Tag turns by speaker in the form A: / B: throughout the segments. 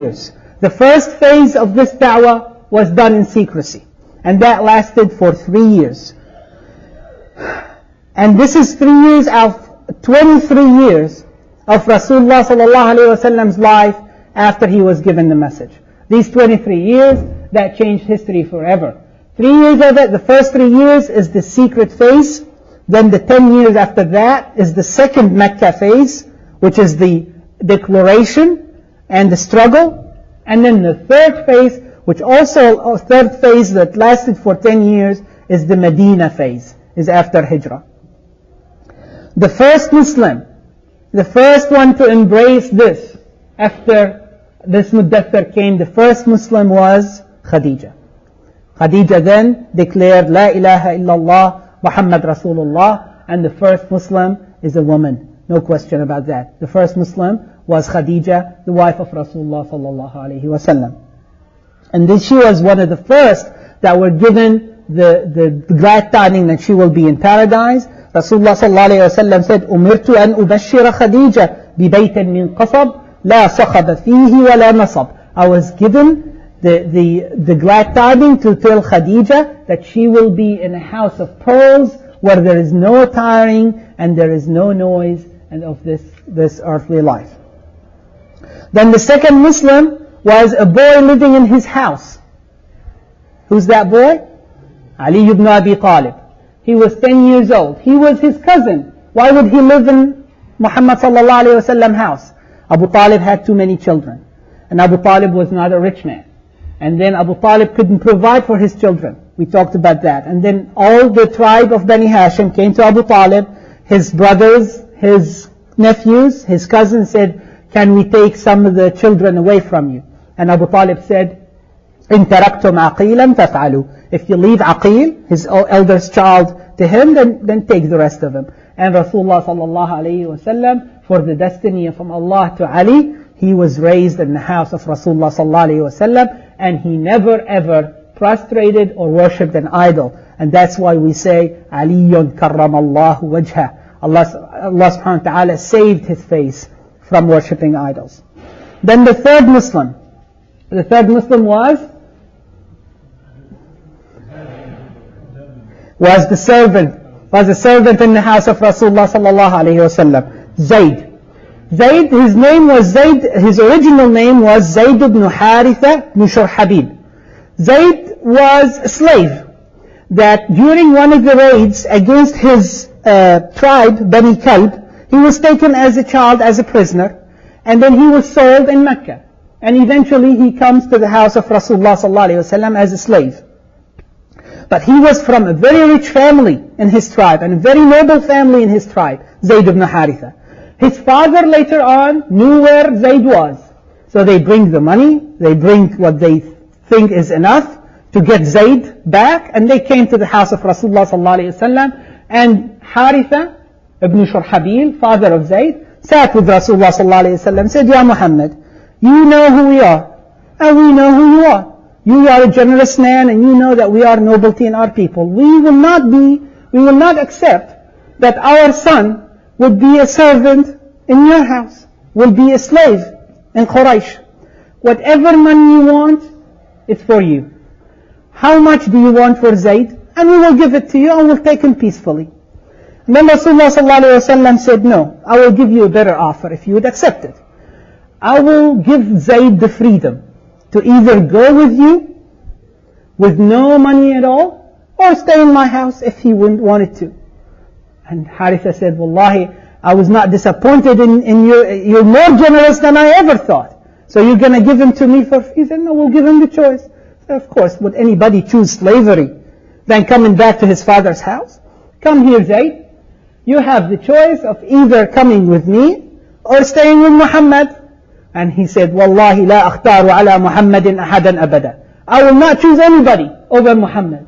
A: years. The first phase of this da'wah was done in secrecy, and that lasted for 3 years. And this is 3 years out of 23 years of Rasulullah sallallahu alaihi wasallam's life after he was given the message. These 23 years, that changed history forever. 3 years of it, the first 3 years is the secret phase. Then the 10 years after that is the second Mecca phase, which is the declaration and the struggle. And then the third phase, which also a third phase that lasted for 10 years, is the Medina phase, is after Hijrah. The first Muslim, the first one to embrace this, after this Muddathir came, the first Muslim was Khadija. Khadija then declared, La ilaha illallah, Muhammad Rasulullah, and the first Muslim is a woman. No question about that. The first Muslim was Khadija, the wife of Rasulullah sallallahu alaihi wasallam. And then she was one of the first that were given the glad tidings that she will be in paradise. Rasulullah sallallahu alaihi wasallam said, "Umirtu an ubashshira Khadija bi baytin min qasab la sakhaba fihi wa la nasab." I was given the glad tidings to tell Khadija that she will be in a house of pearls where there is no tiring and there is no noise and of this earthly life. Then the second Muslim was a boy living in his house. Who's that boy? Ali ibn Abi Talib. He was 10 years old. He was his cousin. Why would he live in Muhammad sallallahu alaihi wasallam house? Abu Talib had too many children. And Abu Talib was not a rich man. And then Abu Talib couldn't provide for his children. We talked about that. And then all the tribe of Bani Hashim came to Abu Talib. His brothers, his nephews, his cousins said, "Can we take some of the children away from you?" And Abu Talib said, "In taraktum aqilan faf'alu." If you leave Aqil, his eldest child, to him, then take the rest of him. And Rasulullah sallallahu alayhi wasallam, for the destiny from Allah to Ali, he was raised in the house of Rasulullah sallallahu alayhi wasallam, and he never ever prostrated or worshipped an idol. And that's why we say, Aliyun karramallahu wajha. Allah subhanahu wa ta'ala saved his face from worshipping idols. Then the third Muslim was a servant in the house of Rasulullah sallallahu alayhi wasallam. Zayd, his name was Zayd, his original name was Zayd ibn Haritha ibn Shurhabil. Zayd was a slave that during one of the raids against his tribe, Bani Kalb, he was taken as a child, as a prisoner, and then he was sold in Mecca. And eventually he comes to the house of Rasulullah sallallahu alayhi wasallam as a slave. But he was from a very rich family in his tribe, and a very noble family in his tribe, Zayd ibn Haritha. His father later on knew where Zayd was. So they bring the money, they bring what they think is enough to get Zayd back, and they came to the house of Rasulullah sallallahu alayhi wasallam, and Haritha ibn Shurhabil, father of Zayd, sat with Rasulullah sallallahu alayhi wasallam, said, "Ya Muhammad, you know who we are, and we know who you are. You are a generous man, and you know that we are nobility in our people. We will not accept that our son would be a servant in your house, will be a slave in Quraysh. Whatever money you want, it's for you. How much do you want for Zayd? And we will give it to you, and we'll take him peacefully." And then Rasulullah sallallahu alaihi wasallam said, "No, I will give you a better offer if you would accept it. I will give Zayd the freedom to either go with you with no money at all, or stay in my house if he wanted to." And Haritha said, "Wallahi, I was not disappointed in you. You're more generous than I ever thought. So you're going to give him to me for free?" He said, "No, we'll give him the choice." So of course, would anybody choose slavery than coming back to his father's house? "Come here, Zayd. You have the choice of either coming with me or staying with Muhammad." And he said, "Wallahi la akhtaru ala Muhammadin ahadan abada." I will not choose anybody over Muhammad.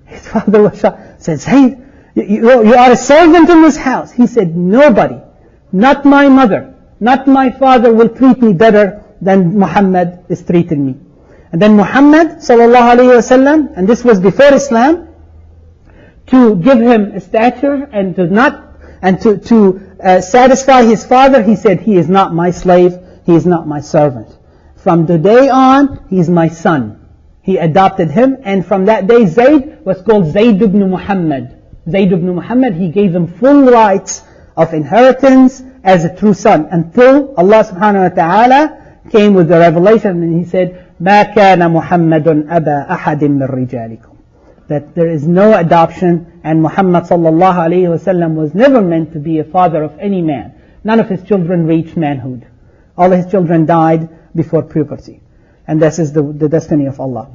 A: His father was shocked. Said, "Zayd, you are a servant in this house." He said, "Nobody, not my mother, not my father will treat me better than Muhammad is treating me." And then Muhammad sallallahu alayhi wasallam, and this was before Islam, to give him a stature and to satisfy his father, he said, "He is not my slave, he is not my servant." From the day on, he's my son. He adopted him, and from that day Zayd was called Zayd ibn Muhammad. Zayd ibn Muhammad, he gave him full rights of inheritance as a true son, until Allah subhanahu wa ta'ala came with the revelation and he said, مَا كَانَ مُحَمَّدٌ أَبَا أَحَدٍ مِّن رِجَالِكُمْ. That there is no adoption, and Muhammad sallallahu alayhi wa sallam was never meant to be a father of any man. None of his children reached manhood. All his children died before puberty. And this is the destiny of Allah.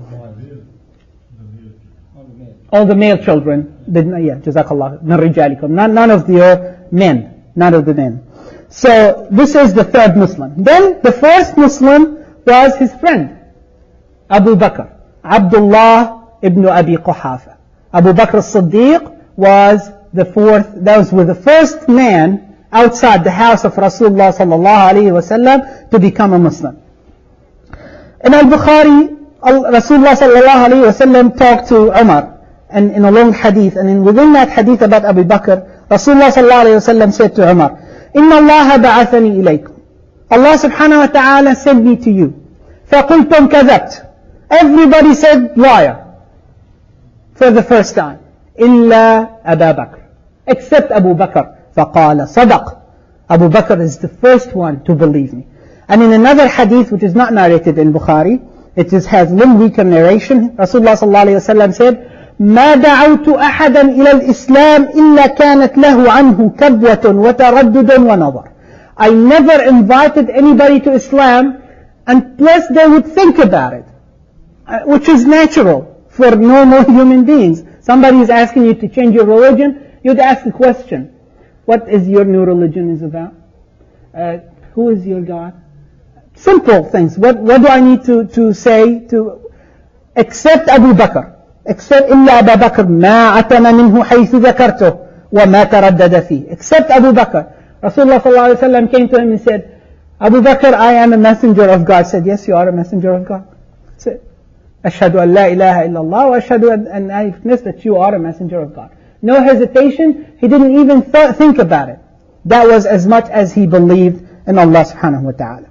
A: All the male children, jazakallah, min rijalikum. None of the men. None of the men. So this is the third Muslim. Then the fourth Muslim was his friend, Abu Bakr, Abdullah ibn Abi Quhafa. Abu Bakr as-Siddiq was the fourth, those were the first man outside the house of Rasulullah sallallahu alayhi wa sallam to become a Muslim. In al-Bukhari, Rasulullah sallallahu alayhi wa sallam talked to Umar and in a long hadith, and within that hadith about Abu Bakr, Rasulullah sallallahu alayhi wa sallam said to Umar, إِنَّ اللَّهَ بَعَثَنِي إِلَيْكُمْ. Allah subhanahu wa ta'ala sent me to you. فَقُلْتُمْ كَذَبْتَ. Everybody said liar for the first time. إِلَّا أَبَا بَكْرٍ. Except Abu Bakr. فَقَالَ صَدَقْ. Abu Bakr is the first one to believe me. And in another hadith which is not narrated in Bukhari, it has little weaker narration, Rasulullah sallallahu alayhi wa sallam said, ما دعوت أحدا إلى الإسلام إلا كانت له عنه كبوة وتردد ونظر. I never invited anybody to Islam unless they would think about it, which is natural for normal human beings. Somebody is asking you to change your religion, you'd ask the question, what is your new religion is about? Who is your God? Simple things. What do I need to say to accept Abu Bakr? Except إلا أبا بكر ما عتم منه حيث ذكرته وما تردد فيه. Except Abu Bakr. Rasulullah sallallahu alayhi wa sallam came to him and said, Abu Bakr, I am a messenger of God. Said, yes, you are a messenger of God. Said, أشهد أن لا إله إلا الله وأشهد أن I witness that you are a messenger of God. No hesitation. He didn't even think about it. That was as much as he believed in Allah subhanahu wa ta'ala.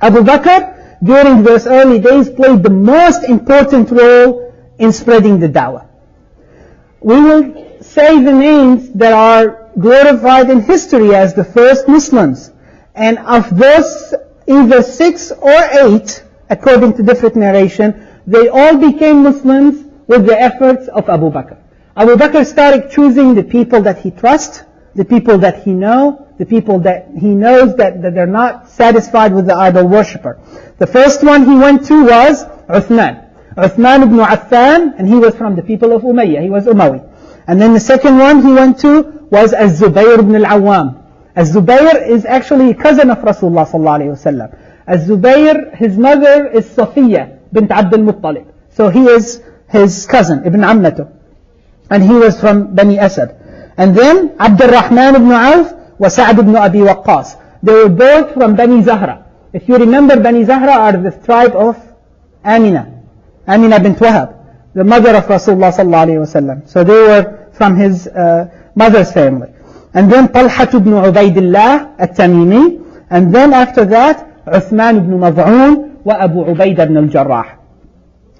A: Abu Bakr, during those early days, played the most important role in spreading the Dawah. We will say the names that are glorified in history as the first Muslims. And of those, either 6 or 8, according to different narration, they all became Muslims with the efforts of Abu Bakr. Abu Bakr started choosing the people that he trusts, the people that he knows, the people that he knows that they're not satisfied with the idol worshipper. The first one he went to was Uthman ibn Affan, and he was from the people of Umayyah. He was Umawi. And then the second one he went to was Az-Zubayr ibn al-Awwam. Az-Zubayr is actually a cousin of Rasulullah sallallahu alayhi wa sallam. Az-Zubayr, his mother is Safiya bint Abd al-Muttalib. So he is his cousin, Ibn Ammatu. And he was from Bani Asad. And then Abd al-Rahman ibn Auf wa Sa'd ibn Abi Waqqas. They were both from Bani Zahra. If you remember, Bani Zahra are the tribe of Amina bint Wahab, the mother of Rasulullah sallallahu alayhi wa sallam. So they were from his mother's family. And then Talha ibn Ubaidillah at-Tamimi. And then after that, Uthman ibn Maz'un wa Abu Ubaidah ibn al-Jarrah.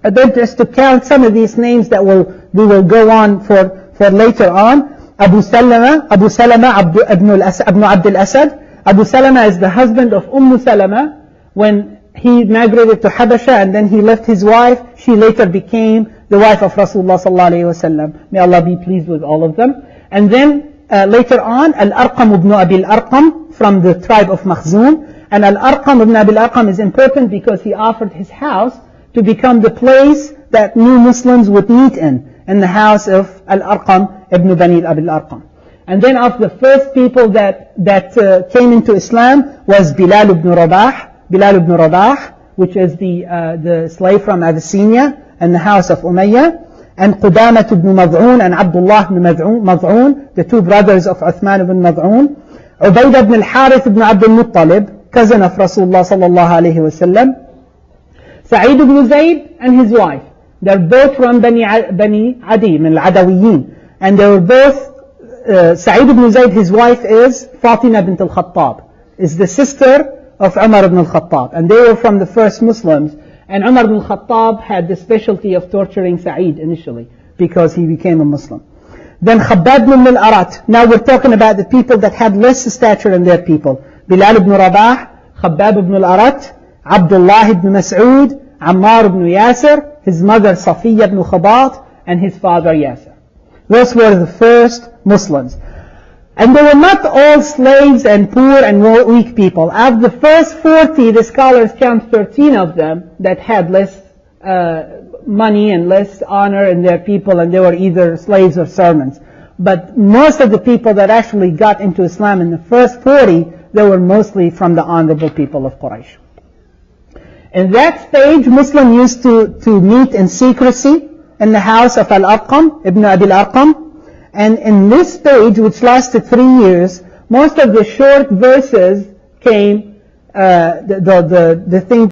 A: And then just to count some of these names that we will go on for later on. Abu Salama ibn Abd al-Asad. Abu Salama is the husband of Salama. When he migrated to Habasha and then he left his wife, she later became the wife of Rasulullah sallallahu alayhi wa sallam. May Allah be pleased with all of them. And then later on, Al-Arqam ibn Abi al-Arqam from the tribe of Makhzum. And Al-Arqam ibn Abi al-Arqam is important because he offered his house to become the place that new Muslims would meet in the house of Al-Arqam ibn Bani Abi al-Arqam. And then of the first people that came into Islam was Bilal ibn Rabah, which is the slave from Abyssinia and the house of Umayyah, and Qudamah ibn Maz'un and Abdullah ibn Maz'un, the two brothers of Uthman ibn Maz'un, Ubaidah ibn al-Harith ibn Abd al-Muttalib, cousin of Rasulullah sallallahu alayhi wa sallam, Sa'id ibn Zayd and his wife. They're both from Bani Adi, min al-Adawiyin, and they were both, Sa'id ibn Zayd, his wife is Fatima bint al-Khattab, is the sister of Umar ibn al-Khattab. And they were from the first Muslims. And Umar ibn al-Khattab had the specialty of torturing Sa'id initially, because he became a Muslim. Then Khabbab ibn al-Arat. Now we're talking about the people that had less stature in their people. Bilal ibn Rabah, Khabbab ibn al-Arat, Abdullah ibn Mas'ud, Ammar ibn Yasir, his mother Safiya ibn Khabat, and his father Yasir. Those were the first Muslims. And they were not all slaves and poor and weak people. Of the first 40, the scholars count 13 of them that had less money and less honor in their people, and they were either slaves or servants. But most of the people that actually got into Islam in the first 40, they were mostly from the honorable people of Quraysh. In that stage, Muslims used to meet in secrecy in the house of Al-Arqam, Ibn Abi Al-Arqam. And in this stage, which lasted 3 years, most of the short verses came, the thing